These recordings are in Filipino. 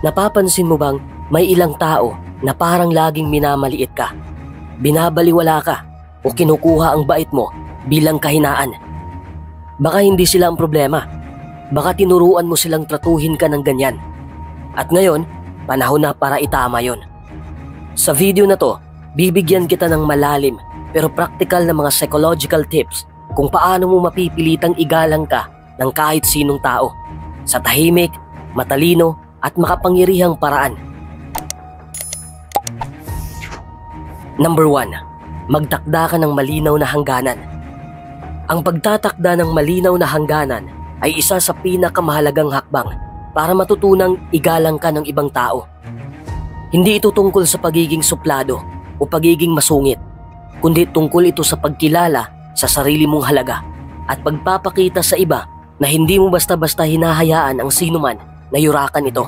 Napapansin mo bang may ilang tao na parang laging minamaliit ka, binabaliwala ka o kinukuha ang bait mo bilang kahinaan? Baka hindi sila ang problema. Baka tinuruan mo silang tratuhin ka ng ganyan. At ngayon, panahon na para itama yon. Sa video na to, bibigyan kita ng malalim pero practical na mga psychological tips kung paano mo mapipilitang igalang ka ng kahit sinong tao sa tahimik, matalino at makapangyarihang paraan. Number 1. Magtakda ka ng malinaw na hangganan. Ang pagtatakda ng malinaw na hangganan ay isa sa pinakamahalagang hakbang para matutunang igalang ka ng ibang tao. Hindi ito tungkol sa pagiging suplado o pagiging masungit, kundi tungkol ito sa pagkilala sa sarili mong halaga at pagpapakita sa iba na hindi mo basta-basta hinahayaan ang sinuman na yurakan ito.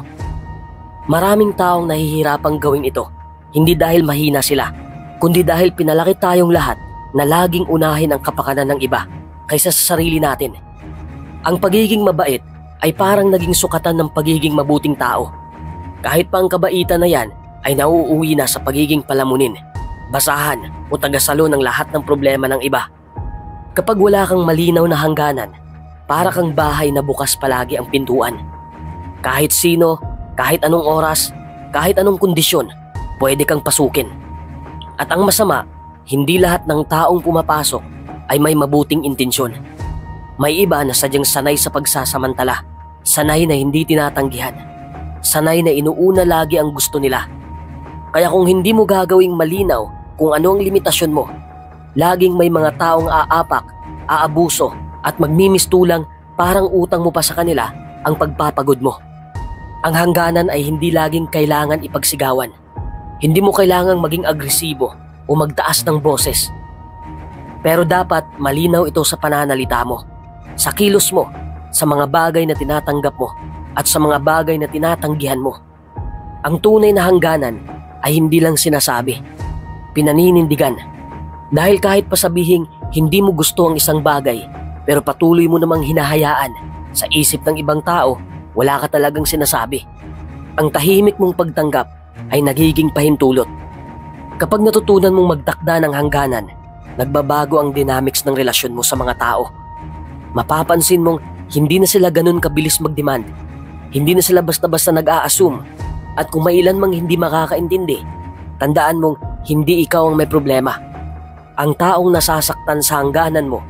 Maraming taong nahihirapang gawin ito, hindi dahil mahina sila, kundi dahil pinalaki tayong lahat na laging unahin ang kapakanan ng iba kaysa sa sarili natin. Ang pagiging mabait ay parang naging sukatan ng pagiging mabuting tao. Kahit pa ang kabaitan na yan ay nauuwi na sa pagiging palamunin, basahan o tagasalo ng lahat ng problema ng iba. Kapag wala kang malinaw na hangganan, para kang bahay na bukas palagi ang pintuan. Kahit sino, kahit anong oras, kahit anong kondisyon, pwede kang pasukin. At ang masama, hindi lahat ng taong pumapasok ay may mabuting intensyon. May iba na sadyang sanay sa pagsasamantala, sanay na hindi tinatanggihan, sanay na inuuna lagi ang gusto nila. Kaya kung hindi mo gagawing malinaw kung ano ang limitasyon mo, laging may mga taong aapak, aabuso at magmimistulang parang utang mo pa sa kanila ang pagpapagod mo. Ang hangganan ay hindi laging kailangan ipagsigawan. Hindi mo kailangang maging agresibo o magtaas ng boses. Pero dapat malinaw ito sa pananalita mo, sa kilos mo, sa mga bagay na tinatanggap mo at sa mga bagay na tinatanggihan mo. Ang tunay na hangganan ay hindi lang sinasabi, pinaninindigan. Dahil kahit pasabihing hindi mo gusto ang isang bagay, pero patuloy mo namang hinahayaan, sa isip ng ibang tao, wala ka talagang sinasabi. Ang tahimik mong pagtanggap ay nagiging pahintulot. Kapag natutunan mong magtakda ng hangganan, nagbabago ang dynamics ng relasyon mo sa mga tao. Mapapansin mong hindi na sila ganun kabilis mag-demand. Hindi na sila basta-basta nag-a-assume. At kung may ilan mang hindi makakaintindi, tandaan mong hindi ikaw ang may problema. Ang taong nasasaktan sa hangganan mo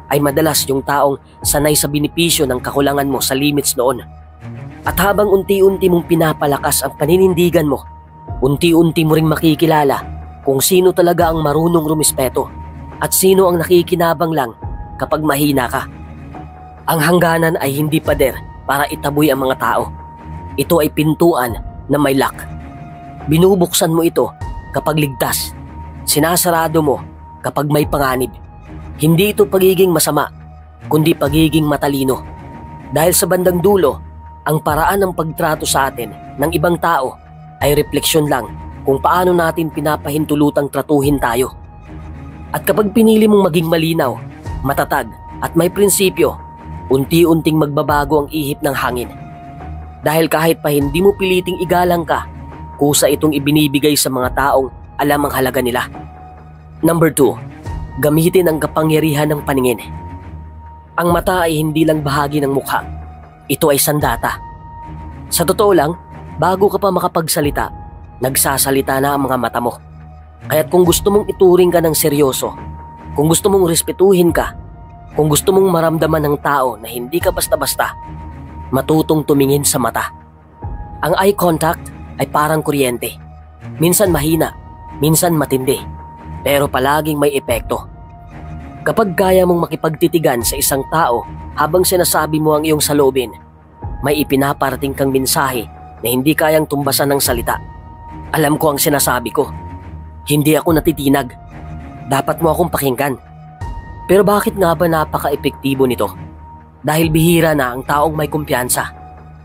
ay madalas yung taong sanay sa binipisyo ng kakulangan mo sa limits noon. At habang unti-unti mong pinapalakas ang paninindigan mo, unti-unti mo ring makikilala kung sino talaga ang marunong rumispeto at sino ang nakikinabang lang kapag mahina ka. Ang hangganan ay hindi pader para itaboy ang mga tao. Ito ay pintuan na may lock. Binubuksan mo ito kapag ligtas. Sinasarado mo kapag may panganib. Hindi ito pagiging masama, kundi pagiging matalino. Dahil sa bandang dulo, ang paraan ng pagtrato sa atin ng ibang tao ay refleksyon lang kung paano natin pinapahintulutang tratuhin tayo. At kapag pinili mong maging malinaw, matatag at may prinsipyo, unti-unting magbabago ang ihip ng hangin. Dahil kahit pa hindi mo piliting igalang ka, kusa itong ibinibigay sa mga taong alam ang halaga nila. Number 2, gamitin ang kapangyarihan ng paningin. Ang mata ay hindi lang bahagi ng mukha. Ito ay sandata. Sa totoo lang, bago ka pa makapagsalita, nagsasalita na ang mga mata mo. Kaya't kung gusto mong ituring ka ng seryoso, kung gusto mong respetuhin ka, kung gusto mong maramdaman ng tao na hindi ka basta-basta, matutong tumingin sa mata. Ang eye contact ay parang kuryente. Minsan mahina, minsan matindi, pero palaging may epekto. Kapag kaya mong makipagtitigan sa isang tao habang sinasabi mo ang iyong saloobin, may ipinaparating kang mensahe na hindi kayang tumbasan ng salita. Alam ko ang sinasabi ko. Hindi ako natitinag. Dapat mo akong pakinggan. Pero bakit nga ba napaka-epektibo nito? Dahil bihira na ang taong may kumpiyansa.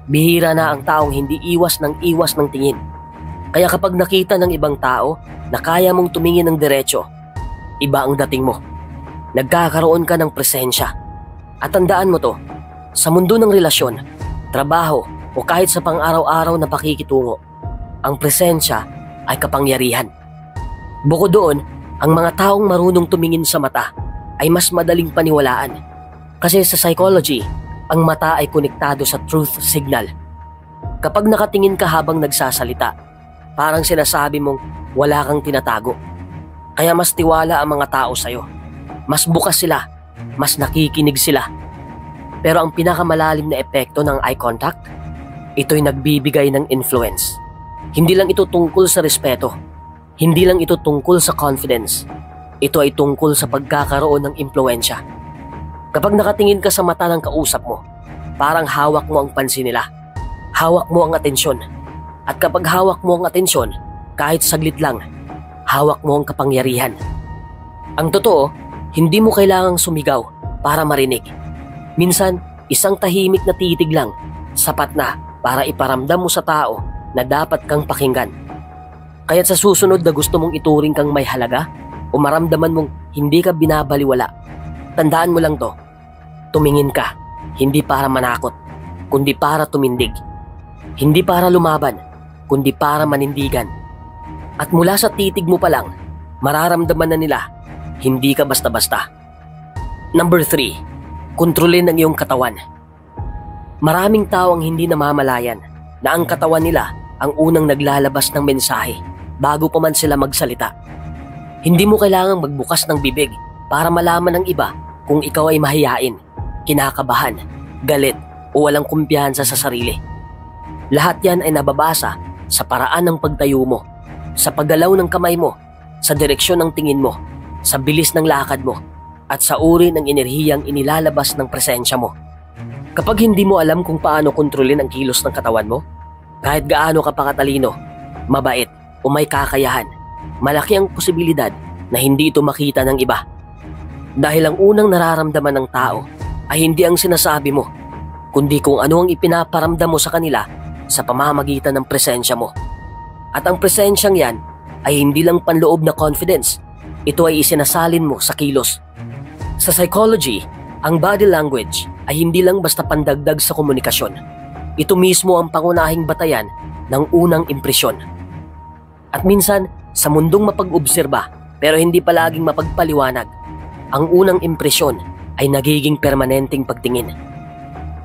Bihira na ang taong hindi iwas ng tingin. Kaya kapag nakita ng ibang tao na kaya mong tumingin ng diretso, iba ang dating mo. Nagkakaroon ka ng presensya. At tandaan mo to, sa mundo ng relasyon, trabaho o kahit sa pang-araw-araw na pakikitungo, ang presensya ay kapangyarihan. Bukod doon, ang mga taong marunong tumingin sa mata ay mas madaling paniwalaan. Kasi sa psychology, ang mata ay konektado sa truth signal. Kapag nakatingin ka habang nagsasalita, parang sinasabi mong wala kang tinatago. Kaya mas tiwala ang mga tao sa'yo. Mas bukas sila, mas nakikinig sila. Pero ang pinakamalalim na epekto ng eye contact, ito'y nagbibigay ng influence. Hindi lang ito tungkol sa respeto. Hindi lang ito tungkol sa confidence. Ito ay tungkol sa pagkakaroon ng impluwensya. Kapag nakatingin ka sa mata ng kausap mo, parang hawak mo ang pansin nila. Hawak mo ang atensyon. At kapag hawak mo ang atensyon, kahit saglit lang, hawak mo ang kapangyarihan. Ang totoo, hindi mo kailangang sumigaw para marinig. Minsan, isang tahimik na titig lang, sapat na para iparamdam mo sa tao na dapat kang pakinggan. Kaya't sa susunod na gusto mong ituring kang may halaga o maramdaman mong hindi ka binabaliwala, tandaan mo lang to, tumingin ka, hindi para manakot, kundi para tumindig. Hindi para lumaban, kundi para manindigan. At mula sa titig mo pa lang, mararamdaman na nila, hindi ka basta-basta. Number 3, kontrolin ang iyong katawan. Maraming tao ang hindi namamalayan na ang katawan nila ang unang naglalabas ng mensahe bago pa man sila magsalita. Hindi mo kailangang magbukas ng bibig para malaman ng iba kung ikaw ay mahiyain, kinakabahan, galit o walang kumpiyansa sa sarili. Lahat yan ay nababasa sa paraan ng pagtayo mo, sa paggalaw ng kamay mo, sa direksyon ng tingin mo, sa bilis ng lakad mo, at sa uri ng enerhiyang inilalabas ng presensya mo. Kapag hindi mo alam kung paano kontrolin ang kilos ng katawan mo, kahit gaano ka pa katalino, mabait o may kakayahan, malaki ang posibilidad na hindi ito makita ng iba. Dahil ang unang nararamdaman ng tao ay hindi ang sinasabi mo, kundi kung ano ang ipinaparamdam mo sa kanila sa pamamagitan ng presensya mo. At ang presensyang yan ay hindi lang panloob na confidence, ito ay isinasalin mo sa kilos. Sa psychology, ang body language ay hindi lang basta pandagdag sa komunikasyon. Ito mismo ang pangunahing batayan ng unang impresyon. At minsan, sa mundong mapag-obserba pero hindi palaging mapagpaliwanag, ang unang impresyon ay nagiging permanenteng pagtingin.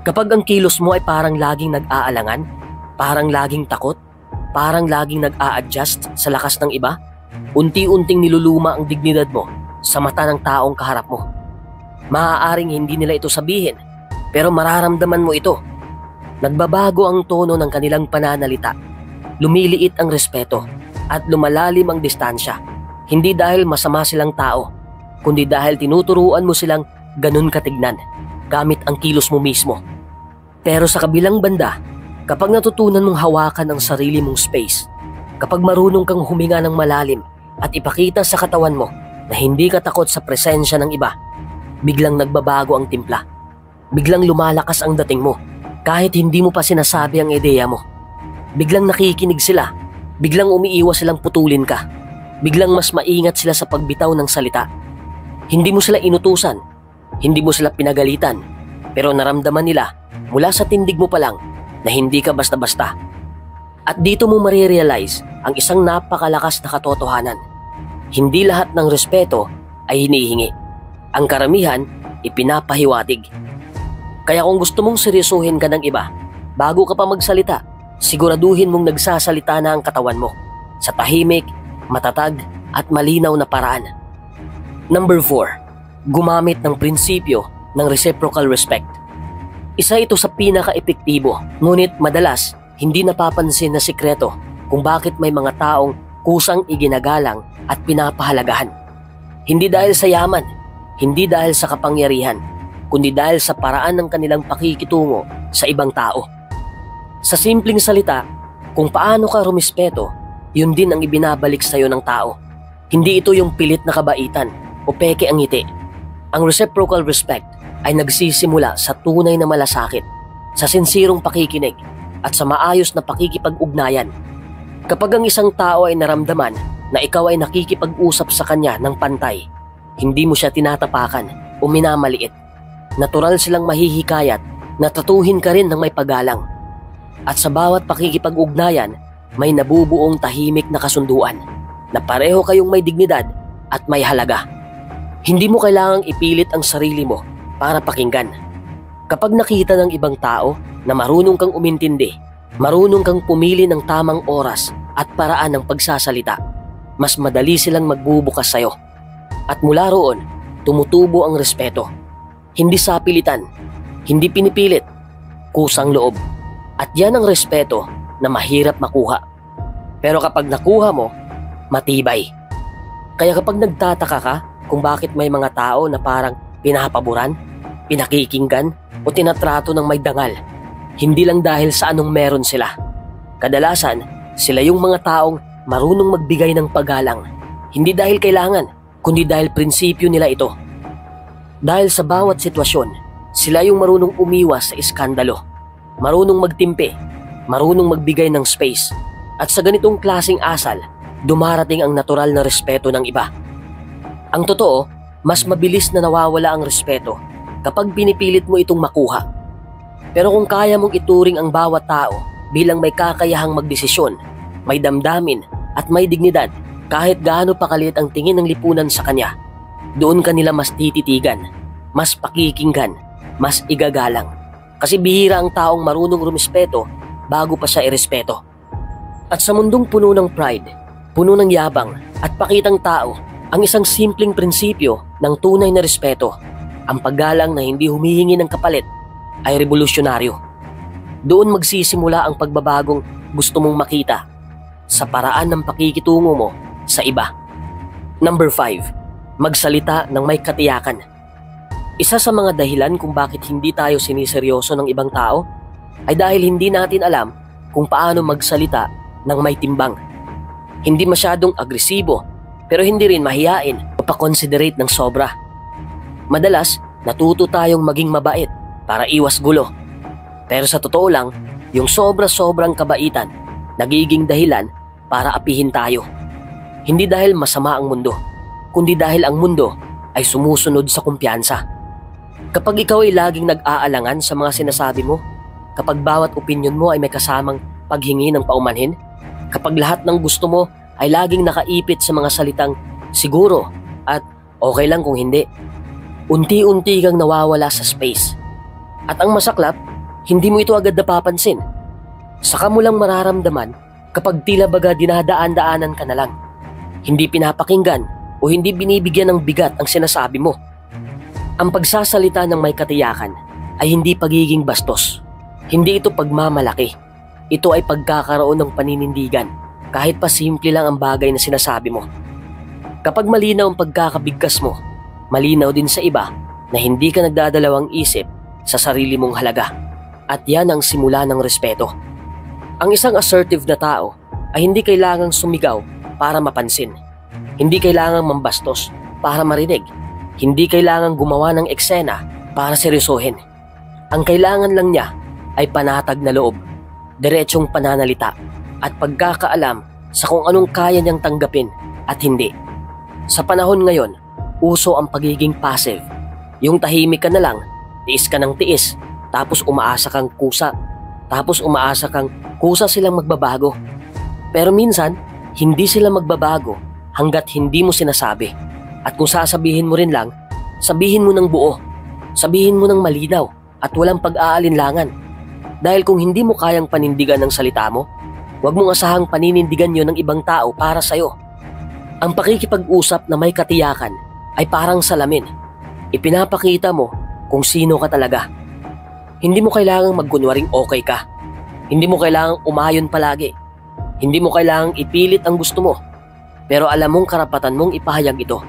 Kapag ang kilos mo ay parang laging nag-aalangan, parang laging takot, parang laging nag-a-adjust sa lakas ng iba, unti-unting niluluma ang dignidad mo sa mata ng taong kaharap mo. Maaaring hindi nila ito sabihin, pero mararamdaman mo ito. Nagbabago ang tono ng kanilang pananalita, lumiliit ang respeto, at lumalalim ang distansya. Hindi dahil masama silang tao, kundi dahil tinuturuan mo silang ganun katignan, gamit ang kilos mo mismo. Pero sa kabilang banda, kapag natutunan mong hawakan ang sarili mong space, kapag marunong kang huminga ng malalim at ipakita sa katawan mo na hindi ka takot sa presensya ng iba, biglang nagbabago ang timpla. Biglang lumalakas ang dating mo, kahit hindi mo pa sinasabi ang ideya mo. Biglang nakikinig sila, biglang umiiwas silang putulin ka, biglang mas maingat sila sa pagbitaw ng salita. Hindi mo sila inutusan, hindi mo sila pinagalitan, pero naramdaman nila mula sa tindig mo pa lang na hindi ka basta-basta. At dito mo marirealize ang isang napakalakas na katotohanan. Hindi lahat ng respeto ay hinihingi. Ang karamihan, ipinapahiwatig. Kaya kung gusto mong seryosohin ka ng iba, bago ka pa magsalita, siguraduhin mong nagsasalita na ang katawan mo sa tahimik, matatag at malinaw na paraan. Number 4, gumamit ng prinsipyo ng reciprocal respect. Isa ito sa pinaka-epektibo, ngunit madalas hindi napapansin na sikreto kung bakit may mga taong kusang iginagalang at pinapahalagahan. Hindi dahil sa yaman, hindi dahil sa kapangyarihan, kundi dahil sa paraan ng kanilang pakikitungo sa ibang tao. Sa simpleng salita, kung paano ka rumispeto, yun din ang ibinabalik sa iyo ng tao. Hindi ito yung pilit na kabaitan o peke ang ngiti. Ang reciprocal respect ay nagsisimula sa tunay na malasakit, sa sinsirong pakikinig, at sa maayos na pakikipag-ugnayan. Kapag ang isang tao ay naramdaman na ikaw ay nakikipag-usap sa kanya ng pantay, hindi mo siya tinatapakan o minamaliit, natural silang mahihikayat na tratuhin ka rin ng may paggalang. At sa bawat pakikipag-ugnayan, may nabubuong tahimik na kasunduan na pareho kayong may dignidad at may halaga. Hindi mo kailangang ipilit ang sarili mo para pakinggan. Kapag nakita ng ibang tao na marunong kang umintindi, marunong kang pumili ng tamang oras at paraan ng pagsasalita, mas madali silang magbubukas sa'yo. At mula roon, tumutubo ang respeto. Hindi sapilitan, hindi pinipilit, kusang loob. At yan ang respeto na mahirap makuha. Pero kapag nakuha mo, matibay. Kaya kapag nagtataka ka kung bakit may mga tao na parang pinapaboran, pinakikinggan o tinatrato ng may dangal, hindi lang dahil sa anong meron sila. Kadalasan, sila yung mga taong marunong magbigay ng paggalang, hindi dahil kailangan, kundi dahil prinsipyo nila ito. Dahil sa bawat sitwasyon, sila yung marunong umiwas sa iskandalo, marunong magtimpe, marunong magbigay ng space. At sa ganitong klaseng asal, dumarating ang natural na respeto ng iba. Ang totoo, mas mabilis na nawawala ang respeto kapag pinipilit mo itong makuha. Pero kung kaya mong ituring ang bawat tao bilang may kakayahang magdesisyon, may damdamin at may dignidad, kahit gaano pa kaliit ang tingin ng lipunan sa kanya, doon ka nila mas tititigan, mas pakikinggan, mas igagalang. Kasi bihira ang taong marunong rumispeto bago pa siya irespeto. At sa mundong puno ng pride, puno ng yabang at pakitang tao, ang isang simpleng prinsipyo ng tunay na respeto, ang paggalang na hindi humihingi ng kapalit, ay revolusyonaryo. Doon magsisimula ang pagbabagong gusto mong makita sa paraan ng pakikitungo mo sa iba. Number 5, magsalita ng may katiyakan. Isa sa mga dahilan kung bakit hindi tayo siniseryoso ng ibang tao ay dahil hindi natin alam kung paano magsalita ng may timbang. Hindi masyadong agresibo pero hindi rin mahiyain o pa-considerate ng sobra. Madalas, natuto tayong maging mabait para iwas gulo. Pero sa totoo lang, yung sobra-sobrang kabaitan nagiging dahilan para apihin tayo. Hindi dahil masama ang mundo, kundi dahil ang mundo ay sumusunod sa kumpiyansa. Kapag ikaw ay laging nag-aalangan sa mga sinasabi mo, kapag bawat opinyon mo ay may kasamang paghingi ng paumanhin, kapag lahat ng gusto mo ay laging nakaipit sa mga salitang siguro at okay lang kung hindi, unti-unti kang nawawala sa space. At ang masaklap, hindi mo ito agad napapansin. Saka mo lang mararamdaman kapag tila baga dinadaan-daanan ka na lang. Hindi pinapakinggan o hindi binibigyan ng bigat ang sinasabi mo. Ang pagsasalita ng may katiyakan ay hindi pagiging bastos. Hindi ito pagmamalaki. Ito ay pagkakaroon ng paninindigan kahit pa simple lang ang bagay na sinasabi mo. Kapag malinaw ang pagkakabigkas mo, malinaw din sa iba na hindi ka nagdadalawang isip sa sarili mong halaga. At yan ang simula ng respeto. Ang isang assertive na tao ay hindi kailangang sumigaw para mapansin. Hindi kailangang mambastos para marinig. Hindi kailangang gumawa ng eksena para seryosohin. Ang kailangan lang niya ay panatag na loob, diretsong pananalita at pagkakaalam sa kung anong kaya niyang tanggapin at hindi. Sa panahon ngayon, uso ang pagiging passive. Yung tahimik ka na lang, tiis ka ng tiis, tapos umaasa kang kusa. Tapos umaasa kang kusa silang magbabago. Pero minsan, hindi sila magbabago hanggat hindi mo sinasabi. At kung sasabihin mo rin lang, sabihin mo ng buo. Sabihin mo ng malinaw at walang pag-aalinlangan. Dahil kung hindi mo kayang panindigan ng salita mo, huwag mong asahang paninindigan yon ng ibang tao para sa'yo. Ang pakikipag-usap na may katiyakan ay parang salamin. Ipinapakita mo kung sino ka talaga. Hindi mo kailangang magkunwaring okay ka. Hindi mo kailangang umayon palagi. Hindi mo kailangang ipilit ang gusto mo. Pero alam mong karapatan mong ipahayag ito.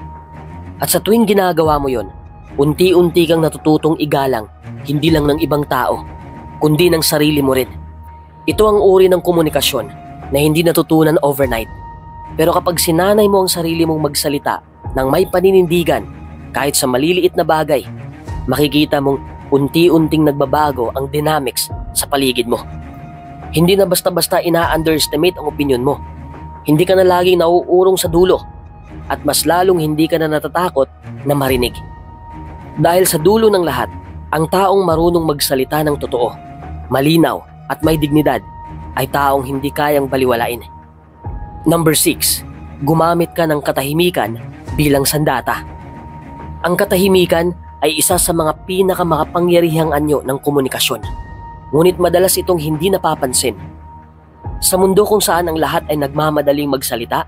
At sa tuwing ginagawa mo yon, unti-unti kang natututong igalang hindi lang ng ibang tao, kundi ng sarili mo rin. Ito ang uri ng komunikasyon na hindi natutunan overnight. Pero kapag sinanay mo ang sarili mong magsalita ng may paninindigan kahit sa maliliit na bagay, makikita mong unti-unting nagbabago ang dynamics sa paligid mo. Hindi na basta-basta ina-underestimate ang opinyon mo. Hindi ka na laging nauurong sa dulo at mas lalong hindi ka na natatakot na marinig. Dahil sa dulo ng lahat, ang taong marunong magsalita ng totoo, malinaw at may dignidad ay taong hindi kayang baliwalain. Number 6. Gumamit ka ng katahimikan bilang sandata. Ang katahimikan ay isa sa mga pinakamakapangyarihang anyo ng komunikasyon. Ngunit madalas itong hindi napapansin. Sa mundo kung saan ang lahat ay nagmamadaling magsalita,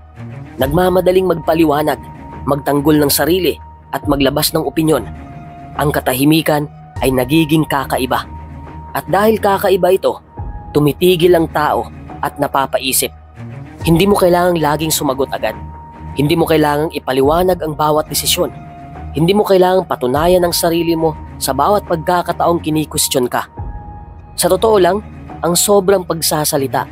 nagmamadaling magpaliwanag, magtanggol ng sarili at maglabas ng opinyon, ang katahimikan ay nagiging kakaiba. At dahil kakaiba ito, tumitigil ang tao at napapaisip. Hindi mo kailangang laging sumagot agad. Hindi mo kailangang ipaliwanag ang bawat desisyon. Hindi mo kailangang patunayan ang sarili mo sa bawat pagkakataong kini-question ka. Sa totoo lang, ang sobrang pagsasalita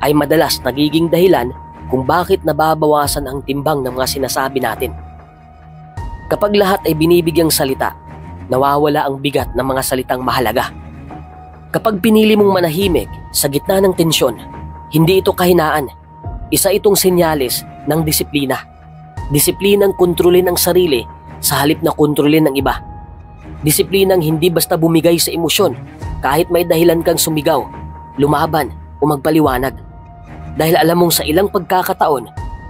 ay madalas nagiging dahilan kung bakit nababawasan ang timbang ng mga sinasabi natin. Kapag lahat ay binibigyang salita, nawawala ang bigat ng mga salitang mahalaga. Kapag pinili mong manahimik sa gitna ng tensyon, hindi ito kahinaan. Isa itong senyales ng disiplina. Disiplinang kontrolin ang sarili sa halip na kontrolin ng iba. Disiplinang hindi basta bumigay sa emosyon kahit may dahilan kang sumigaw, lumaban o magpaliwanag. Dahil alam mong sa ilang pagkakataon,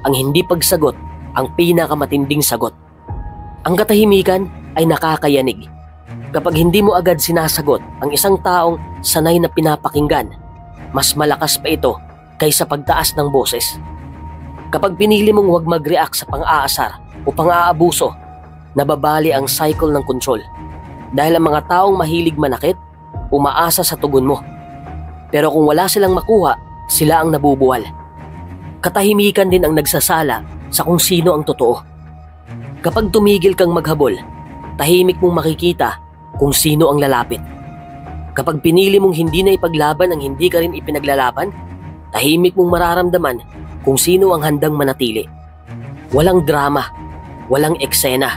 ang hindi pagsagot ang pinakamatinding sagot. Ang katahimikan ay nakakayanig. Kapag hindi mo agad sinasagot ang isang taong sanay na pinapakinggan, mas malakas pa ito kaysa pagtaas ng boses. Kapag pinili mong huwag mag-react sa pang-aasar o pang-aabuso, nababali ang cycle ng control. Dahil ang mga taong mahilig manakit, umaasa sa tugon mo. Pero kung wala silang makuha, sila ang nabubuwal. Katahimikan din ang nagsasala sa kung sino ang totoo. Kapag tumigil kang maghabol, tahimik mong makikita kung sino ang lalapit. Kapag pinili mong hindi na ipaglaban ang hindi ka rin ipinaglalaban, tahimik mong mararamdaman kung sino ang handang manatili. Walang drama, walang eksena.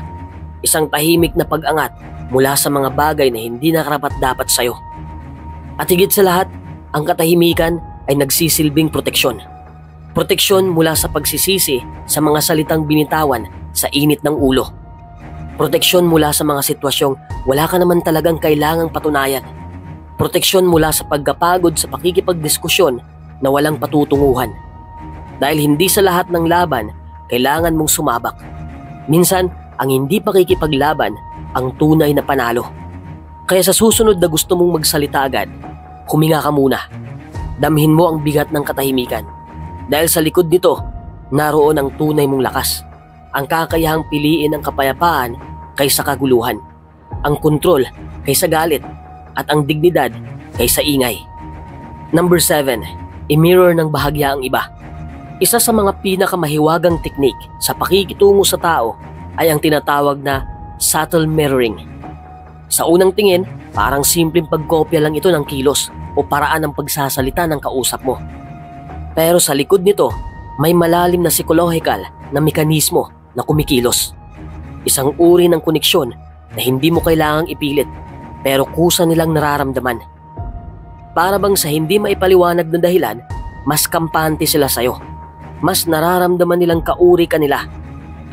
Isang tahimik na pag-angat mula sa mga bagay na hindi nakarapat-dapat sa'yo. At higit sa lahat, ang katahimikan ay nagsisilbing proteksyon. Proteksyon mula sa pagsisisi sa mga salitang binitawan sa init ng ulo. Proteksyon mula sa mga sitwasyong wala ka naman talagang kailangang patunayan. Proteksyon mula sa pagkapagod sa pakikipagdiskusyon na walang patutunguhan. Dahil hindi sa lahat ng laban, kailangan mong sumabak. Minsan, ang hindi pakikipaglaban ang tunay na panalo. Kaya sa susunod na gusto mong magsalita agad, huminga ka muna. Damhin mo ang bigat ng katahimikan. Dahil sa likod nito, naroon ang tunay mong lakas. Ang kakayahang piliin ang kapayapaan kaysa kaguluhan. Ang kontrol kaysa galit. At ang dignidad kaysa ingay. Number 7. I-mirror ng bahagya ang iba. Isa sa mga pinakamahiwagang teknik sa pakikitungo sa tao ay ang tinatawag na subtle mirroring. Sa unang tingin, parang simpleng pagkopya lang ito ng kilos o paraan ng pagsasalita ng kausap mo. Pero sa likod nito, may malalim na psikolohikal na mekanismo na kumikilos. Isang uri ng koneksyon na hindi mo kailangang ipilit pero kusa nilang nararamdaman. Para bang sa hindi maipaliwanag na dahilan, mas kampante sila sa'yo. Mas nararamdaman nilang kauri ka nila.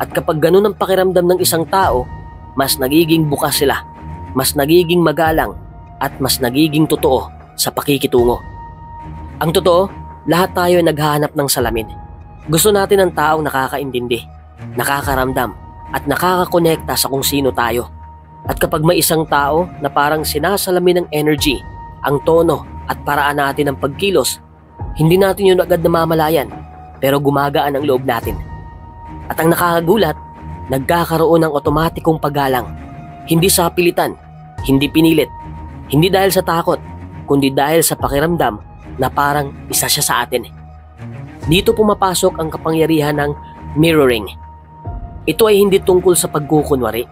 At kapag ganun ang pakiramdam ng isang tao, mas nagiging bukas sila, mas nagiging magalang, at mas nagiging totoo sa pakikitungo. Ang totoo, lahat tayo ay naghahanap ng salamin. Gusto natin ng taong nakakaintindi, nakakaramdam, at nakakakonekta sa kung sino tayo. At kapag may isang tao na parang sinasalamin ng energy, ang tono at paraan natin ng pagkilos, hindi natin yun agad namamalayan, pero gumagaan ang loob natin. At ang nakakagulat, nagkakaroon ng otomatikong paggalang. Hindi sa pilitan, hindi pinilit, hindi dahil sa takot, kundi dahil sa pakiramdam na parang isa siya sa atin. Dito pumapasok ang kapangyarihan ng mirroring. Ito ay hindi tungkol sa pagkukunwari.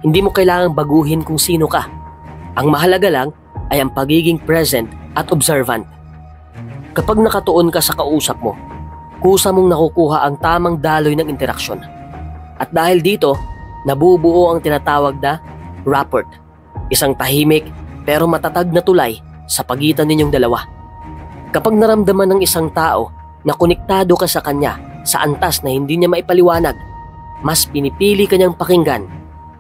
Hindi mo kailangang baguhin kung sino ka. Ang mahalaga lang ay ang pagiging present at observant. Kapag nakatuon ka sa kausap mo, kusa mong nakukuha ang tamang daloy ng interaksyon. At dahil dito, nabubuo ang tinatawag na rapport. Isang tahimik pero matatag na tulay sa pagitan ninyong dalawa. Kapag naramdaman ng isang tao na konektado ka sa kanya sa antas na hindi niya maipaliwanag, mas pinipili kanyang pakinggan,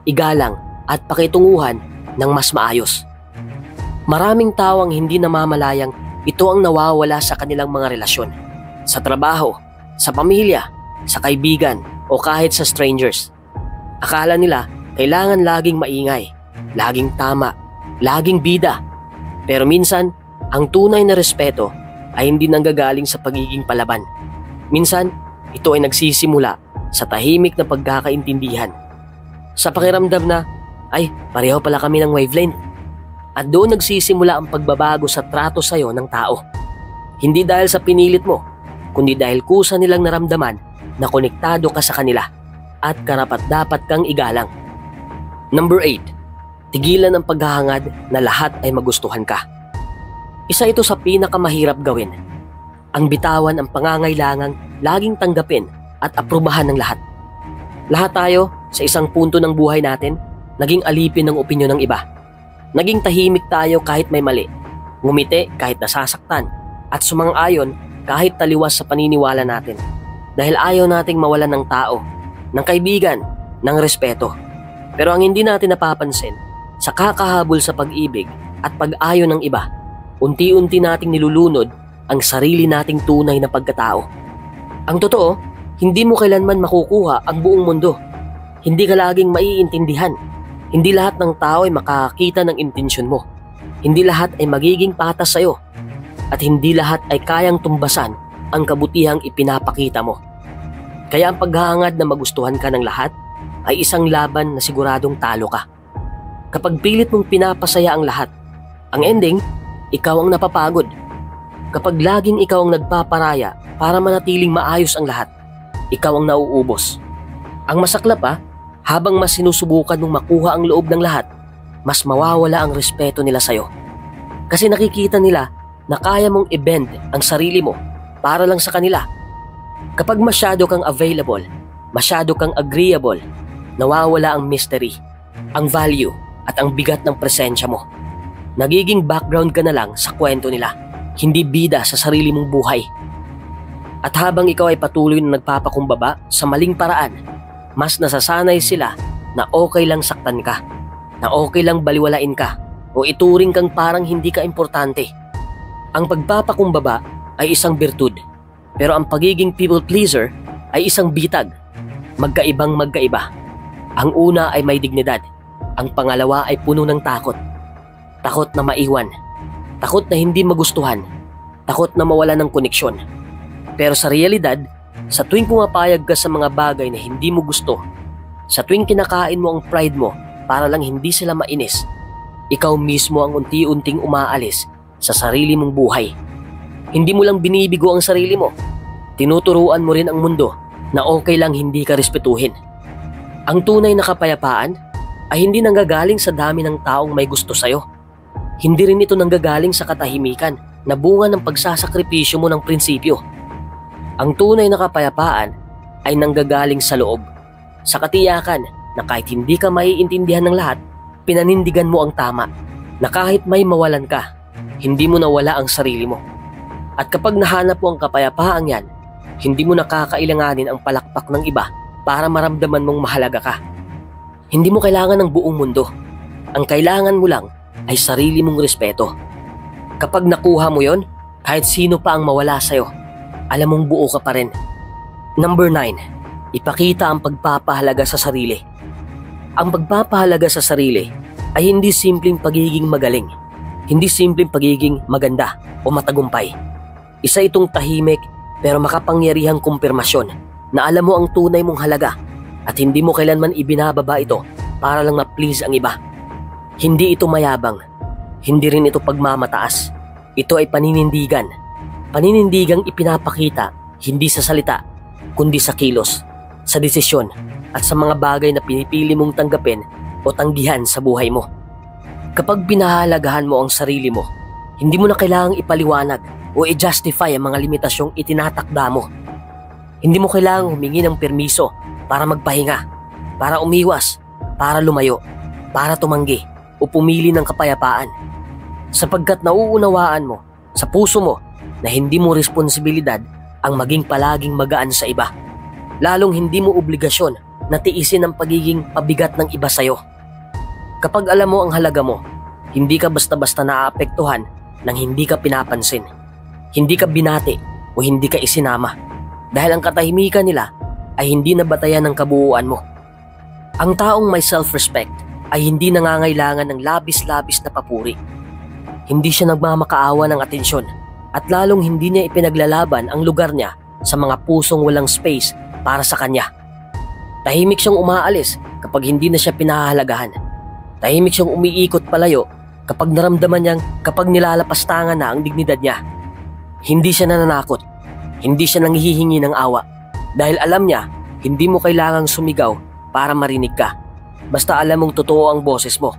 igalang at pakitunguhan ng mas maayos. Maraming tao ang hindi namamalayang ito ang nawawala sa kanilang mga relasyon. Sa trabaho, sa pamilya, sa kaibigan o kahit sa strangers. Akala nila kailangan laging maingay, laging tama, laging bida. Pero minsan, ang tunay na respeto ay hindi nanggagaling sa pagiging palaban. Minsan, ito ay nagsisimula sa tahimik na pagkakaintindihan. Sa pakiramdam na, ay pareho pala kami ng wavelength. At doon nagsisimula ang pagbabago sa trato sa'yo ng tao. Hindi dahil sa pinilit mo, kundi dahil kusa nilang naramdaman na konektado ka sa kanila at karapat-dapat kang igalang. Number 8. Tigilan ang paghahangad na lahat ay magustuhan ka. Isa ito sa pinakamahirap gawin. Ang bitawan ang pangangailangang laging tanggapin at aprubahan ng lahat. Lahat tayo sa isang punto ng buhay natin naging alipin ng opinyon ng iba. Naging tahimik tayo kahit may mali, ngumiti kahit nasasaktan, at sumang-ayon kahit taliwas sa paniniwala natin. Dahil ayaw nating mawalan ng tao, ng kaibigan, ng respeto. Pero ang hindi natin napapansin, sa kakahabol sa pag-ibig at pag-ayon ng iba, unti-unti nating nilulunod ang sarili nating tunay na pagkatao. Ang totoo, hindi mo kailanman makukuha ang buong mundo. Hindi ka laging maiintindihan. Hindi lahat ng tao ay makakakita ng intensyon mo. Hindi lahat ay magiging patas sa'yo. At hindi lahat ay kayang tumbasan ang kabutihang ipinapakita mo. Kaya ang paghahangad na magustuhan ka ng lahat ay isang laban na siguradong talo ka. Kapag pilit mong pinapasaya ang lahat, ang ending, ikaw ang napapagod. Kapag laging ikaw ang nagpaparaya para manatiling maayos ang lahat, ikaw ang nauubos. Ang masaklap habang mas sinusubukan mong makuha ang loob ng lahat, mas mawawala ang respeto nila sa'yo. Kasi nakikita nila na kaya mong i-bend ang sarili mo para lang sa kanila. Kapag masyado kang available, masyado kang agreeable, nawawala ang mystery, ang value at ang bigat ng presensya mo. Nagiging background ka na lang sa kwento nila, hindi bida sa sarili mong buhay. At habang ikaw ay patuloy na nagpapakumbaba sa maling paraan, mas nasasanay sila na okay lang saktan ka, na okay lang baliwalain ka, o ituring kang parang hindi ka importante. Ang pagpapakumbaba ay isang birtud, pero ang pagiging people pleaser ay isang bitag. Magkaibang magkaiba. Ang una ay may dignidad, ang pangalawa ay puno ng takot. Takot na maiwan, takot na hindi magustuhan, takot na mawala ng koneksyon. Pero sa realidad, sa tuwing pumapayag ka sa mga bagay na hindi mo gusto, sa tuwing kinakain mo ang pride mo para lang hindi sila mainis, ikaw mismo ang unti-unting umaalis sa sarili mong buhay. Hindi mo lang binibigo ang sarili mo, tinuturuan mo rin ang mundo na okay lang hindi ka respetuhin. Ang tunay na kapayapaan ay hindi nanggagaling sa dami ng taong may gusto sa'yo. Hindi rin ito nanggagaling sa katahimikan na bunga ng pagsasakripisyo mo ng prinsipyo. Ang tunay na kapayapaan ay nanggagaling sa loob, sa katiyakan na kahit hindi ka maiintindihan ng lahat, pinanindigan mo ang tama, na kahit may mawalan ka, hindi mo nawala ang sarili mo. At kapag nahanap mo ang kapayapaan yan, hindi mo nakakailanganin ang palakpak ng iba para maramdaman mong mahalaga ka. Hindi mo kailangan ng buong mundo. Ang kailangan mo lang ay sarili mong respeto. Kapag nakuha mo yon, kahit sino pa ang mawala sa'yo, alam mong buo ka pa rin. Number 9. Ipakita ang pagpapahalaga sa sarili. Ang pagpapahalaga sa sarili ay hindi simpleng pagiging magaling, hindi simpleng pagiging maganda o matagumpay. Isa itong tahimik pero makapangyarihang kumpirmasyon na alam mo ang tunay mong halaga at hindi mo kailanman ibinababa ito para lang ma-please ang iba. Hindi ito mayabang, hindi rin ito pagmamataas. Ito ay paninindigan. Paninindigang ipinapakita hindi sa salita, kundi sa kilos, sa desisyon at sa mga bagay na pinipili mong tanggapin o tanggihan sa buhay mo. Kapag pinahalagahan mo ang sarili mo, hindi mo na kailangang ipaliwanag o i-justify ang mga limitasyong itinatakda mo. Hindi mo kailangang humingi ng permiso para magpahinga, para umiwas, para lumayo, para tumanggi o pumili ng kapayapaan. Sapagkat nauunawaan mo sa puso mo na hindi mo responsibilidad ang maging palaging magaan sa iba. Lalong hindi mo obligasyon na tiisin ang pagiging pabigat ng iba sa'yo. Kapag alam mo ang halaga mo, hindi ka basta-basta naaapektuhan nang hindi ka pinapansin, hindi ka binati o hindi ka isinama dahil ang katahimikan nila ay hindi nabatayan ng kabuuan mo. Ang taong may self-respect ay hindi nangangailangan ng labis-labis na papuri. Hindi siya nagmamakaawa ng atensyon at lalong hindi niya ipinaglalaban ang lugar niya sa mga pusong walang space para sa kanya. Tahimik siyang umaalis kapag hindi na siya pinahahalagahan. Tahimik siyang umiikot palayo kapag naramdaman niyang kapag nilalapastangan na ang dignidad niya. Hindi siya nananakot, hindi siya nanghihingi ng awa dahil alam niya hindi mo kailangang sumigaw para marinig ka. Basta alam mong totoo ang boses mo.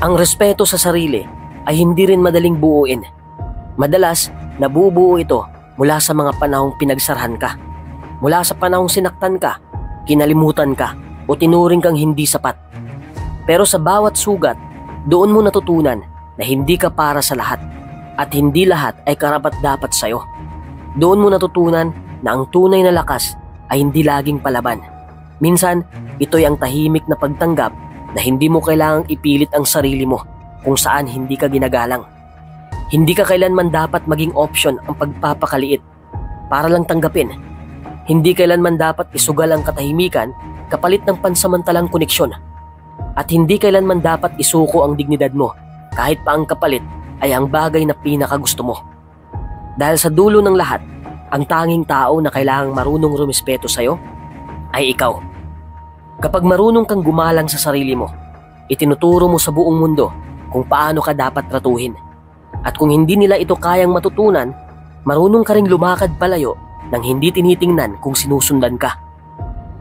Ang respeto sa sarili ay hindi rin madaling buuin. Madalas, nabubuo ito mula sa mga panahong pinagsarhan ka. Mula sa panahong sinaktan ka, kinalimutan ka o tinuring kang hindi sapat. Pero sa bawat sugat, doon mo natutunan na hindi ka para sa lahat at hindi lahat ay karapat-dapat sa'yo. Doon mo natutunan na ang tunay na lakas ay hindi laging palaban. Minsan, ito'y ang tahimik na pagtanggap na hindi mo kailangang ipilit ang sarili mo kung saan hindi ka ginagalang. Hindi ka kailanman dapat maging option ang pagpapakaliit para lang tanggapin. Hindi kailanman dapat isugal ang katahimikan kapalit ng pansamantalang koneksyon. At hindi kailanman dapat isuko ang dignidad mo kahit pa ang kapalit ay ang bagay na pinakagusto mo. Dahil sa dulo ng lahat, ang tanging tao na kailangang marunong rumispeto sa'yo ay ikaw. Kapag marunong kang gumalang sa sarili mo, itinuturo mo sa buong mundo kung paano ka dapat tratuhin. At kung hindi nila ito kayang matutunan, marunong ka ring lumakad palayo nang hindi tinitingnan kung sinusundan ka.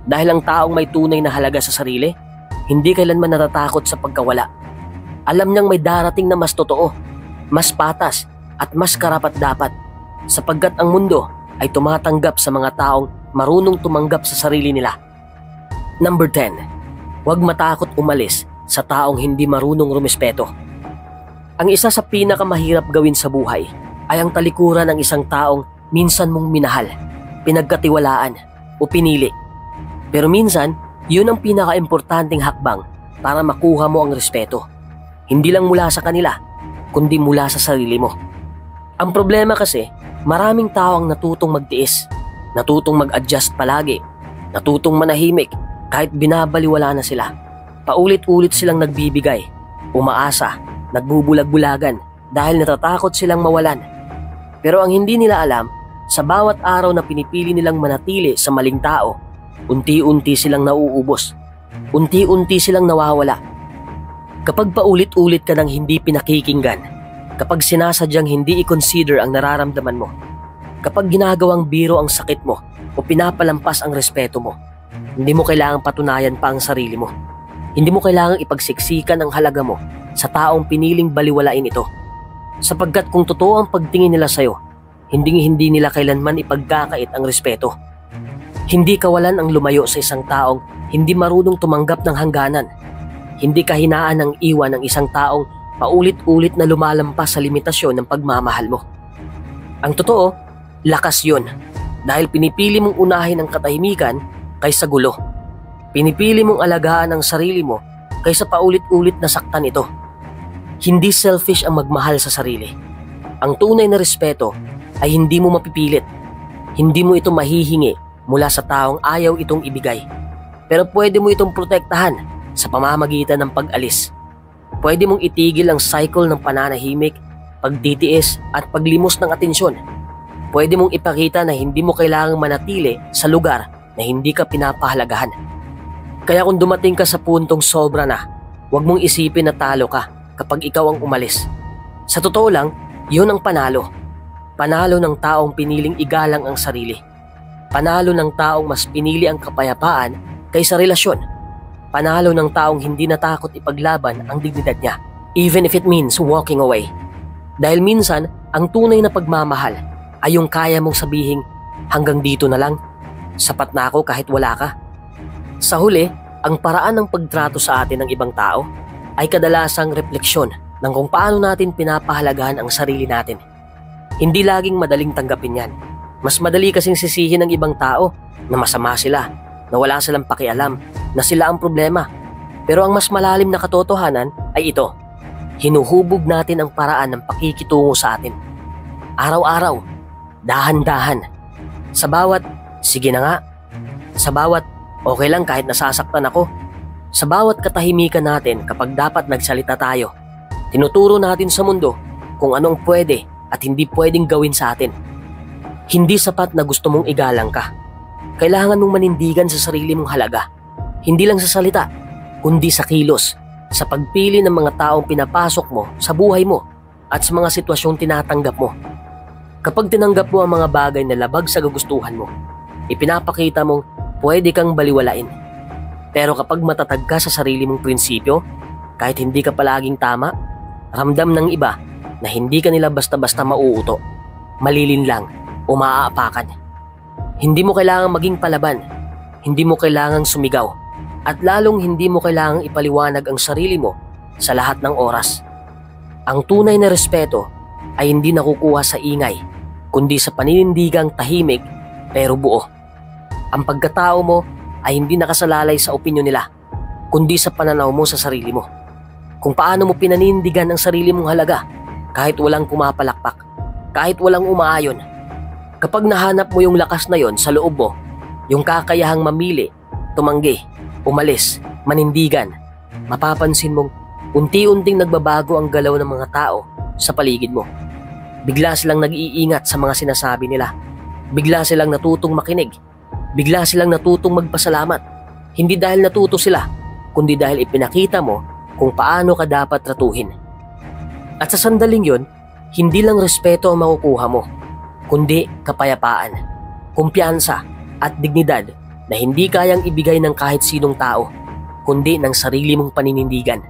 Dahil ang taong may tunay na halaga sa sarili, hindi kailanman natatakot sa pagkawala. Alam niyang may darating na mas totoo, mas patas at mas karapat-dapat sapagkat ang mundo ay tumatanggap sa mga taong marunong tumanggap sa sarili nila. Number 10. Huwag matakot umalis sa taong hindi marunong rumispeto. Ang isa sa pinakamahirap gawin sa buhay ay ang talikuran ng isang taong minsan mong minahal, pinagkatiwalaan o pinili. Pero minsan, yun ang pinaka-importanting hakbang para makuha mo ang respeto. Hindi lang mula sa kanila, kundi mula sa sarili mo. Ang problema kasi, maraming tao ang natutong magtiis, natutong mag-adjust palagi, natutong manahimik kahit binabaliwala na sila. Paulit-ulit silang nagbibigay, umaasa, nagbubulag-bulagan dahil natatakot silang mawalan. Pero ang hindi nila alam, sa bawat araw na pinipili nilang manatili sa maling tao, unti-unti silang nauubos, unti-unti silang nawawala. Kapag paulit-ulit ka ng hindi pinakikinggan, kapag sinasadyang hindi i-consider ang nararamdaman mo, kapag ginagawang biro ang sakit mo o pinapalampas ang respeto mo, hindi mo kailangang patunayan pa ang sarili mo. Hindi mo kailangang ipagsiksikan ang halaga mo sa taong piniling baliwalain ito. Sapagkat kung totoo ang pagtingin nila sa'yo, hindi nila kailanman ipagkakait ang respeto. Hindi kawalan ang lumayo sa isang taong hindi marunong tumanggap ng hangganan. Hindi kahinaan ang iwan ng isang taong paulit-ulit na lumalampas sa limitasyon ng pagmamahal mo. Ang totoo, lakas yun dahil pinipili mong unahin ang katahimikan kaysa gulo. Pinipili mong alagaan ang sarili mo kaysa paulit-ulit na saktan ito. Hindi selfish ang magmahal sa sarili. Ang tunay na respeto ay hindi mo mapipilit. Hindi mo ito mahihingi mula sa taong ayaw itong ibigay. Pero pwede mo itong protektahan sa pamamagitan ng pag-alis. Pwede mong itigil ang cycle ng pananahimik, pagtitiis at paglimos ng atensyon. Pwede mong ipakita na hindi mo kailangang manatili sa lugar na hindi ka pinapahalagahan. Kaya kung dumating ka sa puntong sobra na, huwag mong isipin na talo ka kapag ikaw ang umalis. Sa totoo lang, yun ang panalo. Panalo ng taong piniling igalang ang sarili. Panalo ng taong mas pinili ang kapayapaan kaysa relasyon. Panalo ng taong hindi natakot ipaglaban ang dignidad niya, even if it means walking away. Dahil minsan, ang tunay na pagmamahal ay yung kaya mong sabihing, hanggang dito na lang, sapat na ako kahit wala ka. Sa huli, ang paraan ng pagtrato sa atin ng ibang tao ay kadalasang refleksyon ng kung paano natin pinapahalagahan ang sarili natin. Hindi laging madaling tanggapin yan. Mas madali kasing sisihin ng ibang tao na masama sila, na wala silang pakialam, na sila ang problema. Pero ang mas malalim na katotohanan ay ito. Hinuhubog natin ang paraan ng pakikitungo sa atin. Araw-araw, dahan-dahan. Sa bawat, sige na nga. Sa bawat, okay lang kahit nasasaktan ako. Sa bawat katahimikan natin kapag dapat nagsalita tayo, tinuturo natin sa mundo kung anong pwede at hindi pwedeng gawin sa atin. Hindi sapat na gusto mong igalang ka. Kailangan mong manindigan sa sarili mong halaga. Hindi lang sa salita, kundi sa kilos, sa pagpili ng mga taong pinapasok mo sa buhay mo at sa mga sitwasyong tinatanggap mo. Kapag tinanggap mo ang mga bagay na labag sa kagustuhan mo, ipinapakita mong pwede kang baliwalain. Pero kapag matatag ka sa sarili mong prinsipyo, kahit hindi ka palaging tama, ramdam ng iba na hindi ka nila basta-basta mauuto, malilinlang o maaapakan. Hindi mo kailangang maging palaban, hindi mo kailangang sumigaw, at lalong hindi mo kailangang ipaliwanag ang sarili mo sa lahat ng oras. Ang tunay na respeto ay hindi nakukuha sa ingay, kundi sa paninindigang tahimik pero buo. Ang pagkatao mo ay hindi nakasalalay sa opinyon nila, kundi sa pananaw mo sa sarili mo. Kung paano mo pinanindigan ang sarili mong halaga kahit walang pumapalakpak, kahit walang umaayon. Kapag nahanap mo yung lakas na yon sa loob mo, yung kakayahang mamili, tumanggi, umalis, manindigan, mapapansin mong unti-unting nagbabago ang galaw ng mga tao sa paligid mo. Bigla silang nag-iingat sa mga sinasabi nila. Bigla silang natutong makinig. Bigla silang natutong magpasalamat. Hindi dahil natuto sila, kundi dahil ipinakita mo kung paano ka dapat tratuhin. At sa sandaling yon, hindi lang respeto ang makukuha mo, kundi kapayapaan, kumpiyansa at dignidad na hindi kayang ibigay ng kahit sinong tao, kundi ng sarili mong paninindigan.